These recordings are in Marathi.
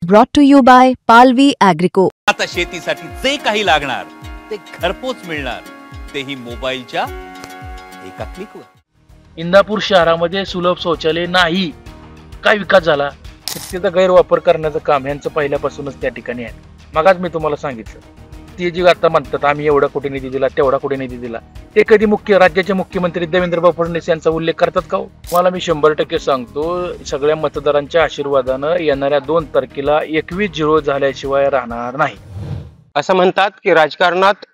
Brought to you by Palvi Agrico. आता शेतीसाठी जे काही लागणार ते घरपोच मिळणार, तेही मोबाईलच्या एका क्लिकवर. इंदापूर शहरामध्ये सुलभ शौचालय नाही. काय विकास झाला? त्याचा गैरवापर करण्याचं काम यांचं पहिल्यापासूनच त्या ठिकाणी आहे. मगाच मी तुम्हाला सांगितलं, ते जे आता म्हणतात आम्ही एवढा कोटी निधी दिला, तेवढा कोटी निधी दिला, ते कधी राज्याचे मुख्यमंत्री देवेंद्र फडणवीस यांचा उल्लेख करतात का हो? मला मी 100% सांगतो, सगळ्या मतदारांच्या आशीर्वादानं येणाऱ्या 2 तारखेला 21-0 झाल्याशिवाय राहणार नाही. असं म्हणतात की राजकारणात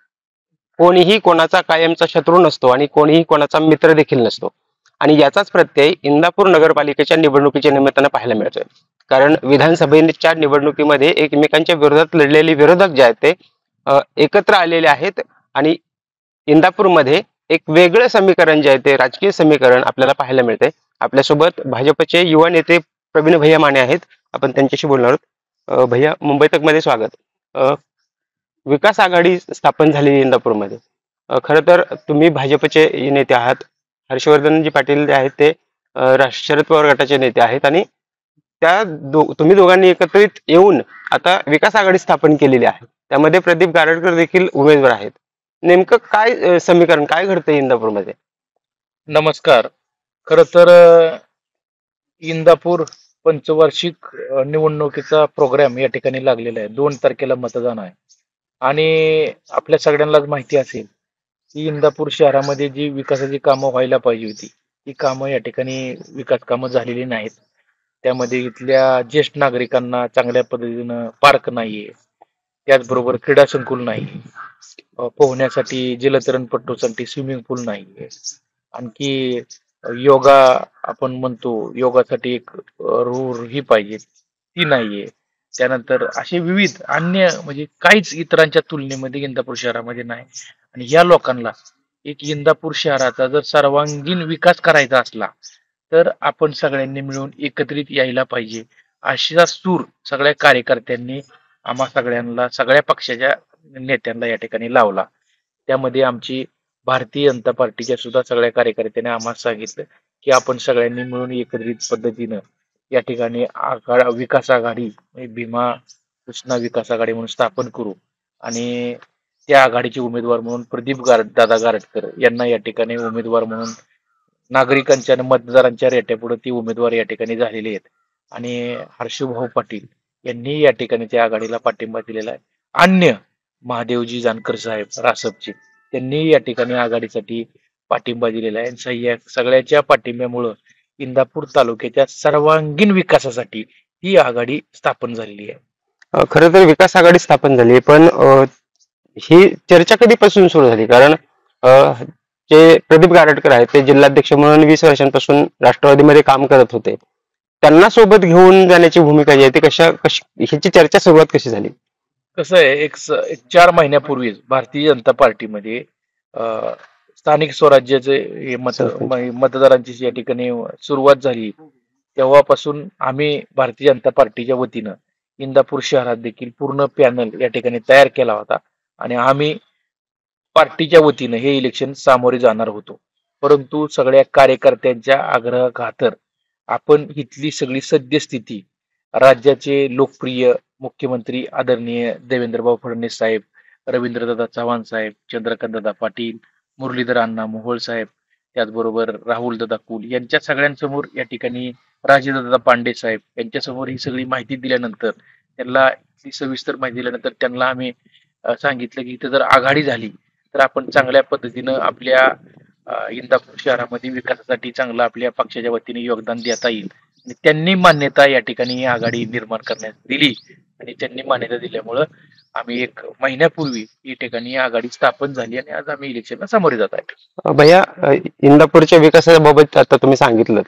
कोणीही कोणाचा कायमचा शत्रू नसतो आणि कोणीही कोणाचा मित्र देखील नसतो, आणि याचाच प्रत्यय इंदापूर नगरपालिकेच्या निवडणुकीच्या निमित्तानं पाहायला मिळतोय. कारण विधानसभेच्या निवडणुकीमध्ये एकमेकांच्या विरोधात लढलेले विरोधक जे आहेत ते एकत्र आलेले आहेत, आणि इंदापूरमध्ये एक वेगळं समीकरण जे आहे ते राजकीय समीकरण आपल्याला पाहायला मिळते. आपल्यासोबत भाजपचे युवा नेते प्रवीण भैया माने आहेत, आपण त्यांच्याशी बोलणार आहोत. भैया, मुंबई तक मध्ये स्वागत. विकास आघाडी स्थापन झाली इंदापूरमध्ये. खरं तर तुम्ही भाजपचे नेते आहात, हर्षवर्धनजी पाटील जे आहेत ते शरद पवार गटाचे नेते आहेत, आणि तुम्ही दोघांनी एकत्रित येऊन आता विकास आघाडी स्थापन केलेली आहे. त्यामध्ये प्रदीप गारटकर देखील उमेदवार आहेत. नेमकं काय समीकरण, काय घडतंय इंदापूरमध्ये? नमस्कार. खरं तर इंदापूर पंचवार्षिक निवडणुकीचा प्रोग्राम या ठिकाणी लागलेला आहे. 2 तारखेला मतदान आहे, आणि आपल्या सगळ्यांनाच माहिती असेल की इंदापूर शहरामध्ये जी विकासाची कामं व्हायला पाहिजे होती, ती कामं या ठिकाणी विकास कामं झालेली नाहीत. त्यामध्ये इथल्या ज्येष्ठ नागरिकांना चांगल्या पद्धतीनं पार्क नाहीये, त्याचबरोबर क्रीडा संकुल नाही, पोहण्यासाठी जलतरणपट्टूसाठी स्विमिंग पूल नाहीये, आणखी योगा आपण म्हणतो योगासाठी एक रूर ही पाहिजे, ती नाहीये. त्यानंतर असे विविध अन्य म्हणजे काहीच इतरांच्या तुलनेमध्ये इंदापूर शहरामध्ये नाही. आणि या लोकांना एक इंदापूर शहराचा जर सर्वांगीण विकास करायचा असला तर आपण सगळ्यांनी मिळून एकत्रित यायला पाहिजे, अशा सूर सगळ्या कार्यकर्त्यांनी आम्हा सगळ्यांना, सगळ्या पक्षाच्या नेत्यांना या ठिकाणी लावला. त्यामध्ये आमची भारतीय जनता पार्टीच्या सुद्धा सगळ्या कार्यकर्त्यांनी आम्हाला सांगितलं की आपण सगळ्यांनी मिळून एकत्रित पद्धतीनं या ठिकाणी विकास आघाडी, भीमा कृष्णा विकास आघाडी म्हणून स्थापन करू, आणि त्या आघाडीचे उमेदवार म्हणून प्रदीप दादा गारटकर यांना या ठिकाणी उमेदवार म्हणून नागरिकांच्या आणि मतदारांच्या रेट्यापुढे ती उमेदवार या ठिकाणी झालेले आहेत. आणि हर्षभाऊ पाटील यांनी या ठिकाणी त्या आघाडीला पाठिंबा दिलेला आहे. अन्य महादेवजी जानकर साहेब रासपचे त्यांनी या ठिकाणी आघाडीसाठी पाठिंबा दिलेला आहे. या सगळ्याच्या पाठिंब्यामुळं इंदापूर तालुक्याच्या सर्वांगीण विकासासाठी ही आघाडी स्थापन झालेली आहे. खरं तर विकास आघाडी स्थापन झाली, पण ही चर्चा कधीपासून सुरू झाली? कारण जे प्रदीप गारटकर आहेत ते जिल्हाध्यक्ष म्हणून 20 वर्षांपासून राष्ट्रवादीमध्ये काम करत होते. त्यांना सोबत घेऊन जाण्याची भूमिका जी आहे ती ह्याची चर्चा सुरुवात कशी झाली? कसं आहे, एक 4 महिन्यापूर्वीच भारतीय जनता पार्टीमध्ये स्थानिक स्वराज्याचे मतदारांची या ठिकाणी सुरुवात झाली. तेव्हापासून आम्ही भारतीय जनता पार्टीच्या वतीनं इंदापूर शहरात देखील पूर्ण पॅनल या ठिकाणी तयार केला होता, आणि आम्ही पार्टीच्या वतीनं हे इलेक्शन सामोरे जाणार होतो. परंतु सगळ्या कार्यकर्त्यांच्या आग्रहाखातर आपण इथली सगळी सद्यस्थिती, राज्याचे लोकप्रिय मुख्यमंत्री आदरणीय देवेंद्रभाऊ फडणवीस साहेब, रवींद्रदादा चव्हाण साहेब, चंद्रकांतदादा पाटील, मुरलीधर अण्णा मोहोळ साहेब, त्याचबरोबर राहुलदादा कुल यांच्या सगळ्यांसमोर या ठिकाणी राजेदादा पांडे साहेब यांच्यासमोर ही सगळी माहिती दिल्यानंतर, त्यांना सविस्तर माहिती दिल्यानंतर त्यांना आम्ही सांगितलं की इथं जर आघाडी झाली तर आपण चांगल्या पद्धतीनं आपल्या इंदापूर शहरामध्ये विकासासाठी चांगलं आपल्या पक्षाच्या वतीने योगदान देता येईल. आणि त्यांनी मान्यता या ठिकाणी ही आघाडी निर्माण करण्यात दिली, आणि त्यांनी मान्यता दिल्यामुळं आम्ही 1 महिन्यापूर्वी ही ठिकाणी आघाडी स्थापन झाली, आणि आज आम्ही इलेक्शनला सामोरे जात आहे. भैया, इंदापूरच्या विकासाबाबत आता तुम्ही सांगितलं,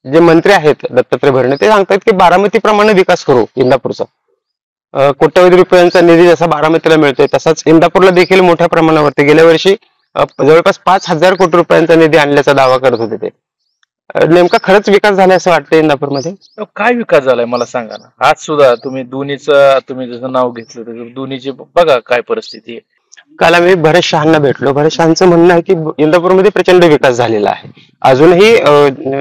जे मंत्री आहेत दत्तात्रय भरणे ते सांगतात की बारामतीप्रमाणे विकास करू इंदापूरचा. कोट्यवधी रुपयांचा निधी जसा बारामतीला मिळतोय तसाच इंदापूरला देखील मोठ्या प्रमाणावरती गेल्या वर्षी जवळपास 5,000 कोटी रुपयांचा निधी आणल्याचा दावा करत होते. ते नेमका खरंच विकास झालाय असं वाटतं इंदापूरमध्ये? काय विकास झालाय मला सांगा ना. आज सुद्धा तुम्ही तुम्ही जसं नाव घेतलं तर दोन्हीची बघा काय परिस्थिती आहे. काल आम्ही भरत शहांना भेटलो. भरत शहांचं म्हणणं आहे की इंदापूरमध्ये प्रचंड विकास झालेला आहे. अजूनही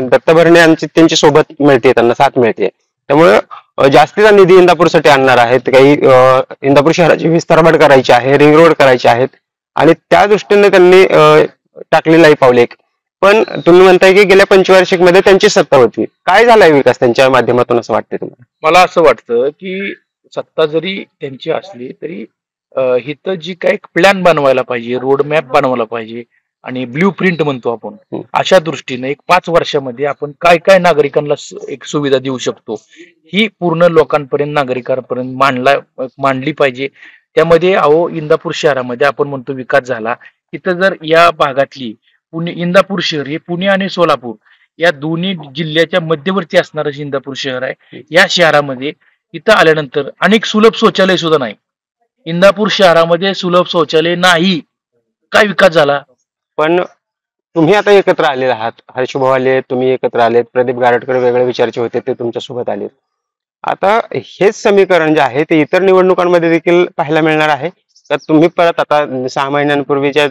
दत्ता भरणे यांची त्यांची सोबत मिळते, त्यांना साथ मिळते. त्यामुळे जास्तीचा निधी इंदापूरसाठी आणणार आहेत, काही इंदापूर शहराची विस्तारवाढ करायची आहे, रिंग रोड करायचे आहेत आणि त्या दृष्टीने त्यांनी टाकलेलं आहे पावले एक. पण तुम्ही म्हणताय की गेल्या पंचवार्षिक मध्ये त्यांची सत्ता होती, काय झालाय विकास त्यांच्या माध्यमातून असं वाटतंय तुम्हाला? मला असं वाटतं की सत्ता जरी त्यांची असली तरी इथं जी काही प्लॅन बनवायला पाहिजे, रोड मॅप बनवायला पाहिजे आणि ब्ल्यू प्रिंट म्हणतो आपण, अशा दृष्टीने एक 5 वर्षामध्ये आपण काय काय नागरिकांना एक सुविधा देऊ शकतो ही पूर्ण लोकांपर्यंत, नागरिकांपर्यंत मांडली पाहिजे. त्यामध्ये इंदापूर शहरामध्ये आपण म्हणतो विकास झाला, इथं जर या भागातली इंदापूर शहर हे पुणे आणि सोलापूर या दोन्ही जिल्ह्याच्या मध्यवर्ती असणारं इंदापूर शहर आहे. या शहरामध्ये इथं आल्यानंतर अनेक सुलभ शौचालय सुद्धा नाही. इंदापूर शहरामध्ये सुलभ शौचालय नाही. काय विकास झाला? पण तुम्ही आता एकत्र आलेले आहात, हर्षभाऊ आले, तुम्ही एकत्र आलेत, प्रदीप गारटकर वेगळे विचारचे होते ते तुमच्यासोबत आलेत. आता हेच समीकरण जे आहे ते इतर निवडणुकांमध्ये देखील पाहायला मिळणार आहे तर तुम्ही परत आता 6 महिन्यांपूर्वीच्या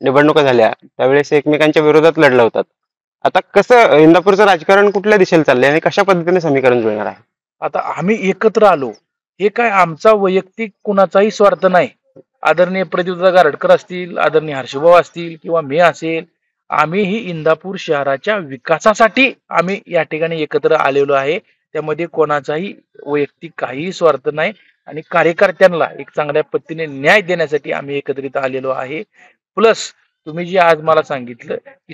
निवडणुका झाल्या त्यावेळेस एकमेकांच्या विरोधात लढला होतात. आता कसं इंदापूरचं राजकारण कुठल्या दिशेला चाललंय आणि कशा पद्धतीने समीकरण जुळणार आहे? आता आम्ही एकत्र आलो हे काय आमचा वैयक्तिक कुणाचाही स्वार्थ नाही. आदरणीय प्रदीपदा गारटकर असतील, आदरणीय हर्षभाऊ असतील किंवा मी असेल, आम्ही ही इंदापूर शहराच्या विकासासाठी आम्ही या ठिकाणी एकत्र आलेलो आहे. त्यामध्ये कोणाचाही वैयक्तिक काहीही स्वार्थ नाही आणि कार्यकर्त्यांना एक चांगल्या पद्धतीने न्याय देण्यासाठी आम्ही एकत्रित आलेलो आहे. प्लस तुम्ही जे आज मला सांगितलं की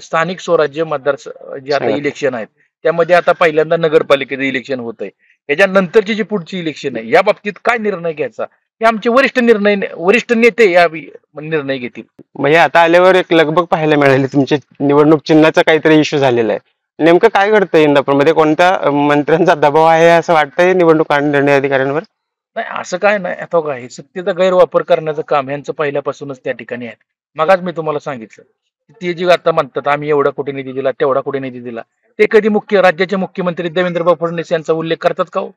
स्थानिक स्वराज्य मतदार जे आता इलेक्शन आहेत त्यामध्ये आता पहिल्यांदा नगरपालिकेचं इलेक्शन होत आहे, याच्यानंतरची जी पुढची इलेक्शन आहे या बाबतीत काय निर्णय घ्यायचा हे आमचे वरिष्ठ नेते या निर्णय घेतील. म्हणजे आता आल्यावर एक लगबग पाहायला मिळाली, तुमच्या निवडणूक चिन्हाचा काहीतरी इश्यू झालेला आहे. नेमकं काय घडतंय इंदापूरमध्ये? कोणत्या मंत्र्यांचा दबाव आहे असं वाटतंय निवडणूक निर्णय अधिकाऱ्यांवर? नाही असं काय नाही. आता काय सत्तेचा गैरवापर करण्याचं काम ह्यांचं पहिल्यापासूनच त्या ठिकाणी आहे. मगाच मी तुम्हाला सांगितलं ते जे आता म्हणतात आम्ही एवढा कुठे निधी दिला, तेवढा कुठे निधी दिला, ते कधी राज्याचे मुख्यमंत्री देवेंद्रभाऊ फडणवीस यांचा उल्लेख करतात का हो?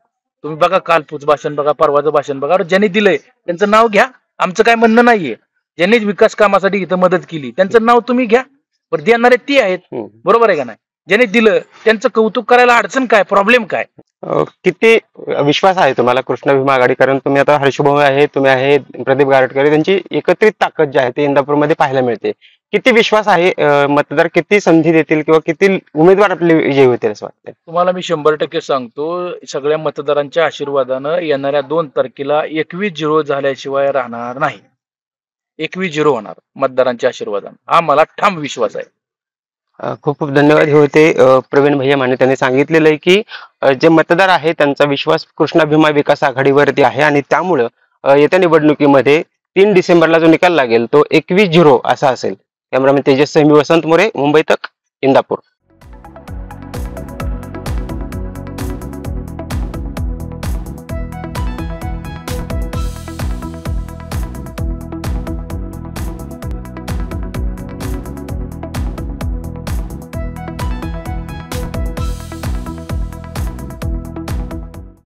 तुम्ही बघा कालपूच भाषण बघा, परवाचं भाषण बघा. ज्यांनी दिलंय त्यांचं नाव घ्या. आमचं काय म्हणणं नाहीये. ज्यांनी विकास कामासाठी इथं मदत केली त्यांचं नाव तुम्ही घ्या. बरं देणारे ती आहेत, बरोबर आहे का नाही? ज्यांनी दिलं त्यांचं कौतुक करायला अडचण काय, प्रॉब्लेम काय? किती विश्वास आहे तुम्हाला कृष्णा भीमा आघाडी? कारण तुम्ही आता हर्षभाऊ आहे, तुम्ही आहे, प्रदीप गारटकर, त्यांची एकत्रित ताकद जी आहे ती इंदापूरमध्ये पाहायला मिळते. किती विश्वास आहे? मतदार किती संधी देतील किंवा किती उमेदवार आपले विजयी होतील असं वाटतं? तुम्हाला मी 100% सांगतो, सगळ्या मतदारांच्या आशीर्वादानं येणाऱ्या 2 तारखेला 21-0 झाल्याशिवाय राहणार नाही. 21-0 होणार मतदारांच्या आशीर्वादानं, हा मला ठाम विश्वास आहे. खूप खूप धन्यवाद. हे होते प्रवीण भैया माने. त्यांनी सांगितलेलं आहे की जे मतदार आहे त्यांचा विश्वास कृष्णा भीमा विकास आघाडीवरती आहे आणि त्यामुळं येत्या निवडणुकीमध्ये 3 डिसेंबरला जो निकाल लागेल तो 21-0 असा असेल. कॅमेरामॅन तेजस, मी वसंत मोरे, मुंबई तक, इंदापूर.